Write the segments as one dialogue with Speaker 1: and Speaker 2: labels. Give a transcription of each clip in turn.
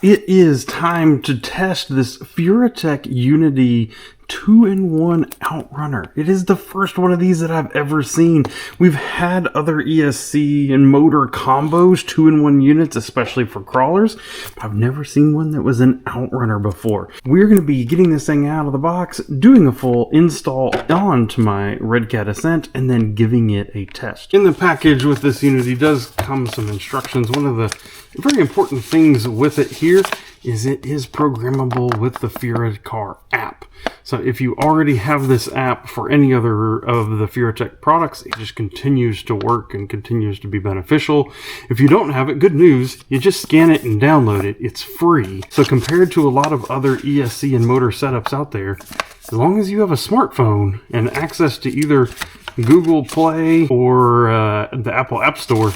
Speaker 1: It is time to test this Furitek Unity 2-in-1 Outrunner. It is the first one of these that I've ever seen. We've had other ESC and motor combos, 2-in-1 units, especially for crawlers. I've never seen one that was an Outrunner before. We're going to be getting this thing out of the box, doing a full install onto my Red Cat Ascent, and then giving it a test. In the package with this Unity does come some instructions. One of the very important things with it here is it is programmable with the Furitek app. So if you already have this app for any other of the Furitek products, it just continues to work and continues to be beneficial. If you don't have it, good news, you just scan it and download it. It's free. So compared to a lot of other ESC and motor setups out there, as long as you have a smartphone and access to either Google Play or the Apple App Store,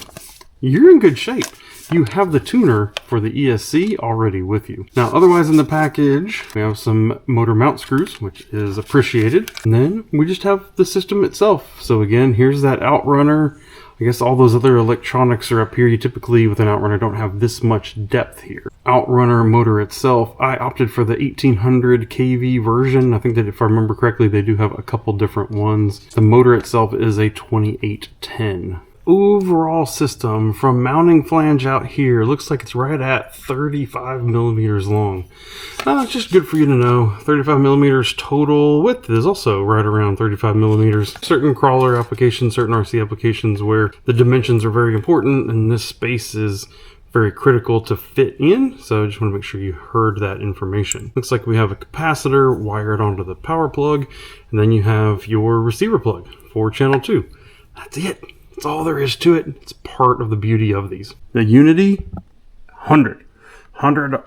Speaker 1: you're in good shape. You have the tuner for the ESC already with you. Now, otherwise in the package, we have some motor mount screws, which is appreciated. And then we just have the system itself. So again, here's that Outrunner. I guess all those other electronics are up here. You typically, with an Outrunner, don't have this much depth here. Outrunner motor itself, I opted for the 1800 kV version. I think that if I remember correctly, they do have a couple different ones. The motor itself is a 2810. Overall system from mounting flange out here looks like it's right at 35 millimeters long. It's just good for you to know. 35 millimeters total width is also right around 35 millimeters. Certain crawler applications, certain RC applications where the dimensions are very important and this space is very critical to fit in. So I just want to make sure you heard that information. Looks like we have a capacitor wired onto the power plug, and then you have your receiver plug for channel 2. That's it. That's all there is to it. It's part of the beauty of these. The Unity, 100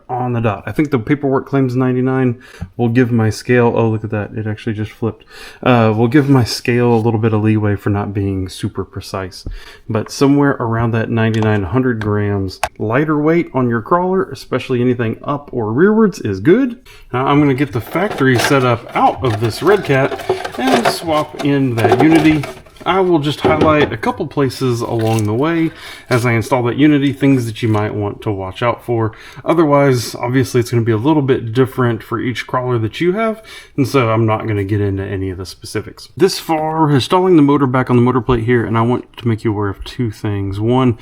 Speaker 1: on the dot. I think the paperwork claims 99. We'll give my scale, oh look at that, it actually just flipped. We'll give my scale a little bit of leeway for not being super precise, but somewhere around that 99, 100 grams. Lighter weight on your crawler, especially anything up or rearwards, is good. Now I'm going to get the factory setup out of this Red Cat and swap in that Unity. I will just highlight a couple places along the way as I install that Unity, things that you might want to watch out for. Otherwise, obviously it's going to be a little bit different for each crawler that you have, and so I'm not going to get into any of the specifics. This far, installing the motor back on the motor plate here, and I want to make you aware of two things. One,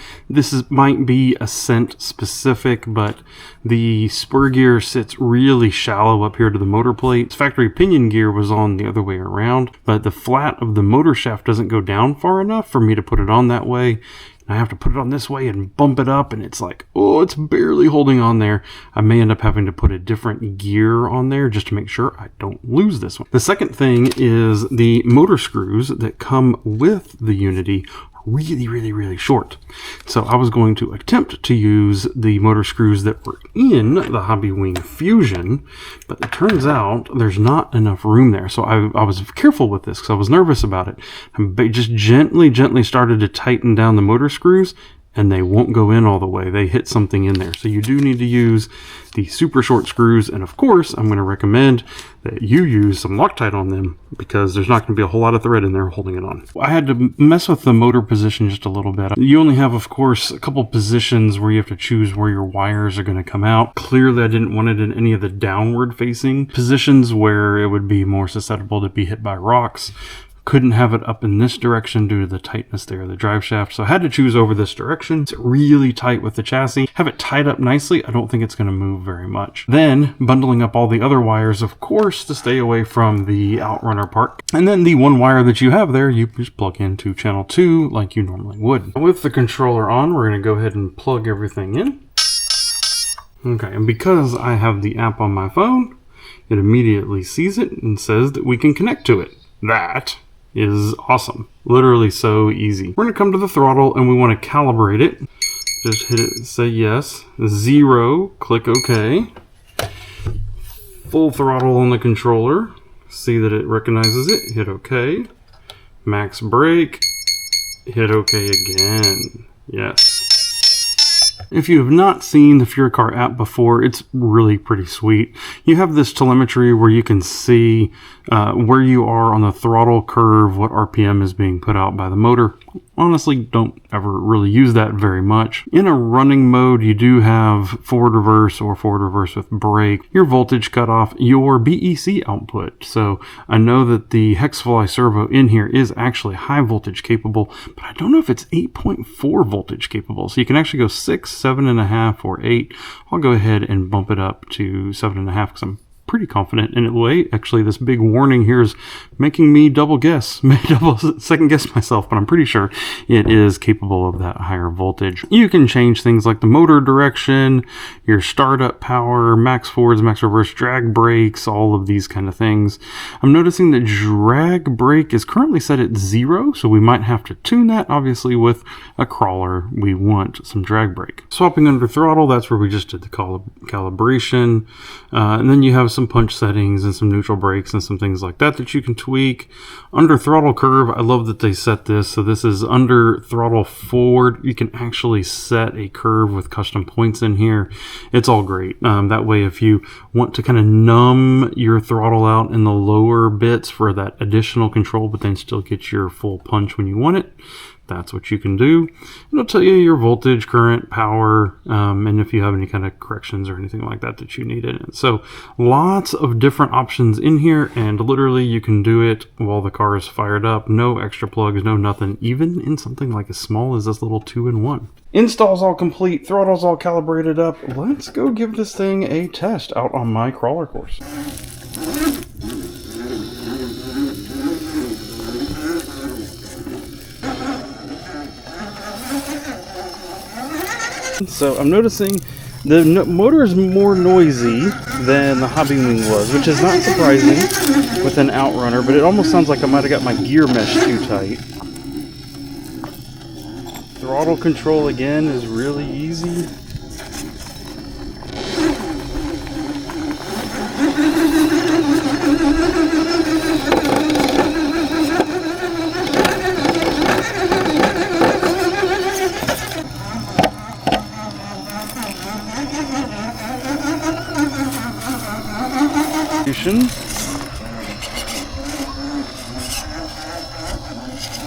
Speaker 1: might be Ascent specific, but the spur gear sits really shallow up here to the motor plate. Factory pinion gear was on the other way around, but the flat of the motor shaft doesn't go down far enough for me to put it on that way. And I have to put it on this way and bump it up, and it's like, oh, it's barely holding on there. I may end up having to put a different gear on there just to make sure I don't lose this one. The second thing is the motor screws that come with the Unity really short. So I was going to attempt to use the motor screws that were in the Hobbywing Fusion, but it turns out there's not enough room there. So I was careful with this because I was nervous about it. I just gently started to tighten down the motor screws, and they won't go in all the way. They hit something in there. So you do need to use the super short screws. And of course, I'm going to recommend that you use some Loctite on them because there's not going to be a whole lot of thread in there holding it on. I had to mess with the motor position just a little bit. You only have, of course, a couple positions where you have to choose where your wires are going to come out. Clearly, I didn't want it in any of the downward facing positions where it would be more susceptible to be hit by rocks. Couldn't have it up in this direction due to the tightness there of the drive shaft, so I had to choose over this direction. It's really tight with the chassis. Have it tied up nicely. I don't think it's going to move very much. Then bundling up all the other wires, of course, to stay away from the Outrunner part. And then the one wire that you have there, you just plug into channel 2 like you normally would. With the controller on, we're going to go ahead and plug everything in. Okay, and because I have the app on my phone, it immediately sees it and says that we can connect to it. That is awesome. Literally so easy. We're going to come to the throttle and we want to calibrate it. Just hit it, say yes. 0, click OK. Full throttle on the controller. See that it recognizes it. Hit OK. Max brake. Hit OK again. Yes. If you have not seen the Furitek app before, it's really pretty sweet. You have this telemetry where you can see where you are on the throttle curve, what RPM is being put out by the motor. Honestly, don't ever really use that very much. In a running mode, you do have forward reverse or forward reverse with brake, your voltage cutoff, your BEC output. So I know that the Hexfly servo in here is actually high voltage capable, but I don't know if it's 8.4 voltage capable. So you can actually go 6, 7.5, or 8. I'll go ahead and bump it up to 7.5 because I'm pretty confident in it. Actually, this big warning here is making me double second guess myself, but I'm pretty sure it is capable of that higher voltage. You can change things like the motor direction, your startup power, max forwards, max reverse, drag brakes, all of these kind of things. I'm noticing that drag brake is currently set at 0, so we might have to tune that. Obviously, with a crawler, we want some drag brake. Swapping under throttle, that's where we just did the calibration. And then you have some punch settings and some neutral brakes and some things like that you can tweak. Under throttle curve, I love that they set this. So this is under throttle forward. You can actually set a curve with custom points in here. It's all great. That way, if you want to kind of numb your throttle out in the lower bits for that additional control, but then still get your full punch when you want it, that's what you can do. It'll tell you your voltage, current, power, and if you have any kind of corrections or anything like that you need in it. So lots of different options in here, and literally you can do it while the car is fired up. No extra plugs, no nothing, even in something like as small as this little 2-in-1. Install's all complete, throttle's all calibrated up. Let's go give this thing a test out on my crawler course. So I'm noticing the motor is more noisy than the Hobbywing was, which is not surprising with an Outrunner, but it almost sounds like I might have got my gear mesh too tight. Throttle control again is really easy.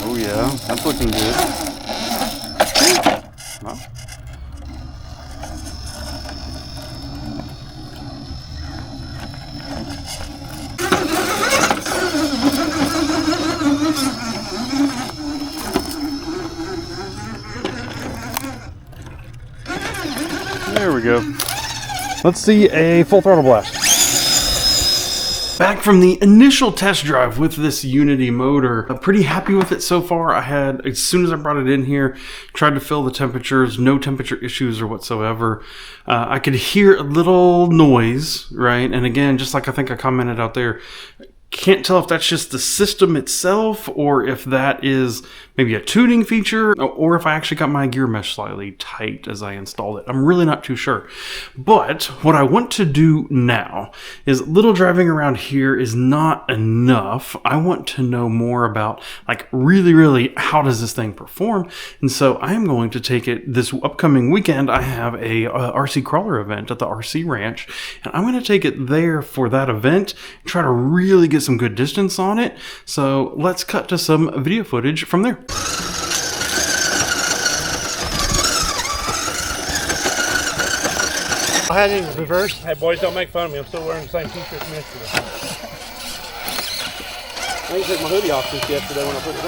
Speaker 1: Oh yeah, that's looking good. Huh? There we go. Let's see a full throttle blast. Back from the initial test drive with this Unity motor. I'm pretty happy with it so far. I had, as soon as I brought it in here, tried to feel the temperatures, no temperature issues or whatsoever. I could hear a little noise, right? And again, just like I think I commented out there, can't tell if that's just the system itself or if that is maybe a tuning feature or if I actually got my gear mesh slightly tight as I installed it. I'm really not too sure. But what I want to do now is little driving around here is not enough. I want to know more about like really how does this thing perform. And so I'm going to take it this upcoming weekend. I have a RC crawler event at the RC ranch and I'm going to take it there for that event and try to really get some good distance on it. So let's cut to some video footage from there.
Speaker 2: I had it in reverse. Hey boys, don't make fun of me. I'm still wearing the same t-shirt from yesterday. I didn't take my hoodie off since yesterday when I put it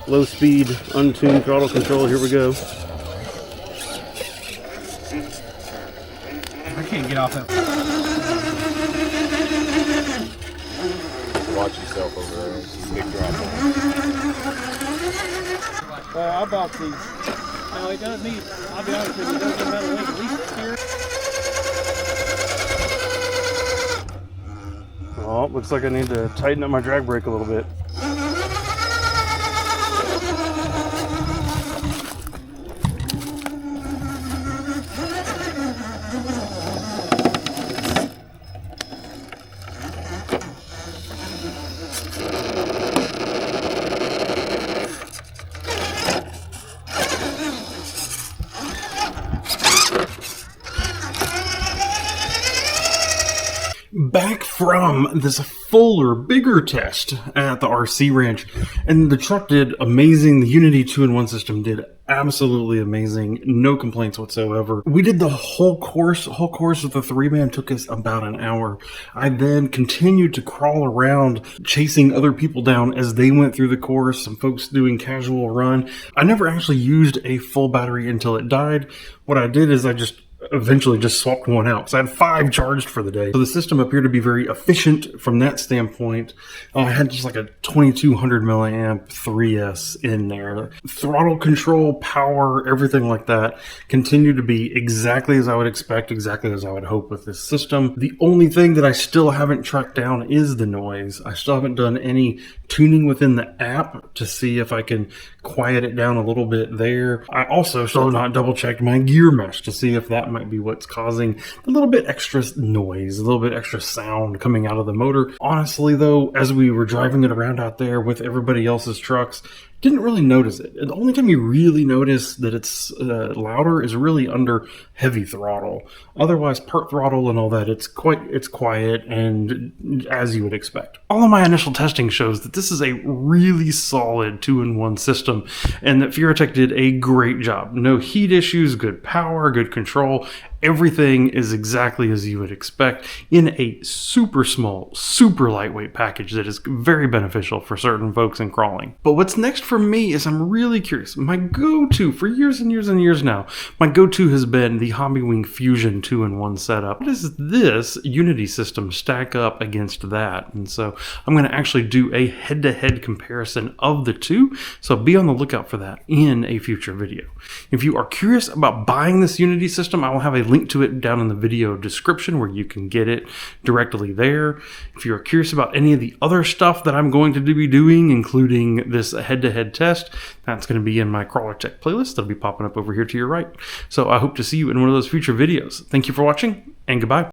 Speaker 2: on.
Speaker 1: Low speed, untuned throttle control. Here we go.
Speaker 2: I can't get off that.
Speaker 3: Watch yourself over there. Big drop.
Speaker 2: I bought these. No, it doesn't need, I'll be honest with you, it doesn't matter what, at least here.
Speaker 1: Oh, looks like I need to tighten up my drag brake a little bit. from this fuller, bigger test at the RC Ranch. And the truck did amazing. The Unity 2-in-1 system did absolutely amazing. No complaints whatsoever. We did the whole course. The whole course with the 3-man took us about an hour. I then continued to crawl around chasing other people down as they went through the course. Some folks doing casual run. I never actually used a full battery until it died. What I did is I just eventually just swapped one out. So I had 5 charged for the day. So the system appeared to be very efficient from that standpoint. I had just like a 2200 milliamp 3S in there. Throttle control, power, everything like that continued to be exactly as I would expect, exactly as I would hope with this system. The only thing that I still haven't tracked down is the noise. I still haven't done any tuning within the app to see if I can quiet it down a little bit there. I also still have not double checked my gear mesh to see if that might be what's causing a little bit extra noise, a little bit extra sound coming out of the motor. Honestly though, as we were driving it around out there with everybody else's trucks, didn't really notice it. The only time you really notice that it's louder is really under heavy throttle. Otherwise, part throttle and all that, it's quiet and as you would expect. All of my initial testing shows that this is a really solid 2-in-1 system and that Furitek did a great job. No heat issues, good power, good control. Everything is exactly as you would expect in a super small, super lightweight package that is very beneficial for certain folks in crawling. But what's next for me is I'm really curious. My go-to for years and years and years now, my go-to has been the Hobbywing Fusion 2-in-1 setup. How does this Unity system stack up against that? And so I'm going to actually do a head-to-head comparison of the two. So be on the lookout for that in a future video. If you are curious about buying this Unity system, I will have a link to it down in the video description where you can get it directly there. If you're curious about any of the other stuff that I'm going to be doing, including this head-to-head test, that's going to be in my Crawler Tech playlist that'll be popping up over here to your right. So I hope to see you in one of those future videos. Thank you for watching, and goodbye.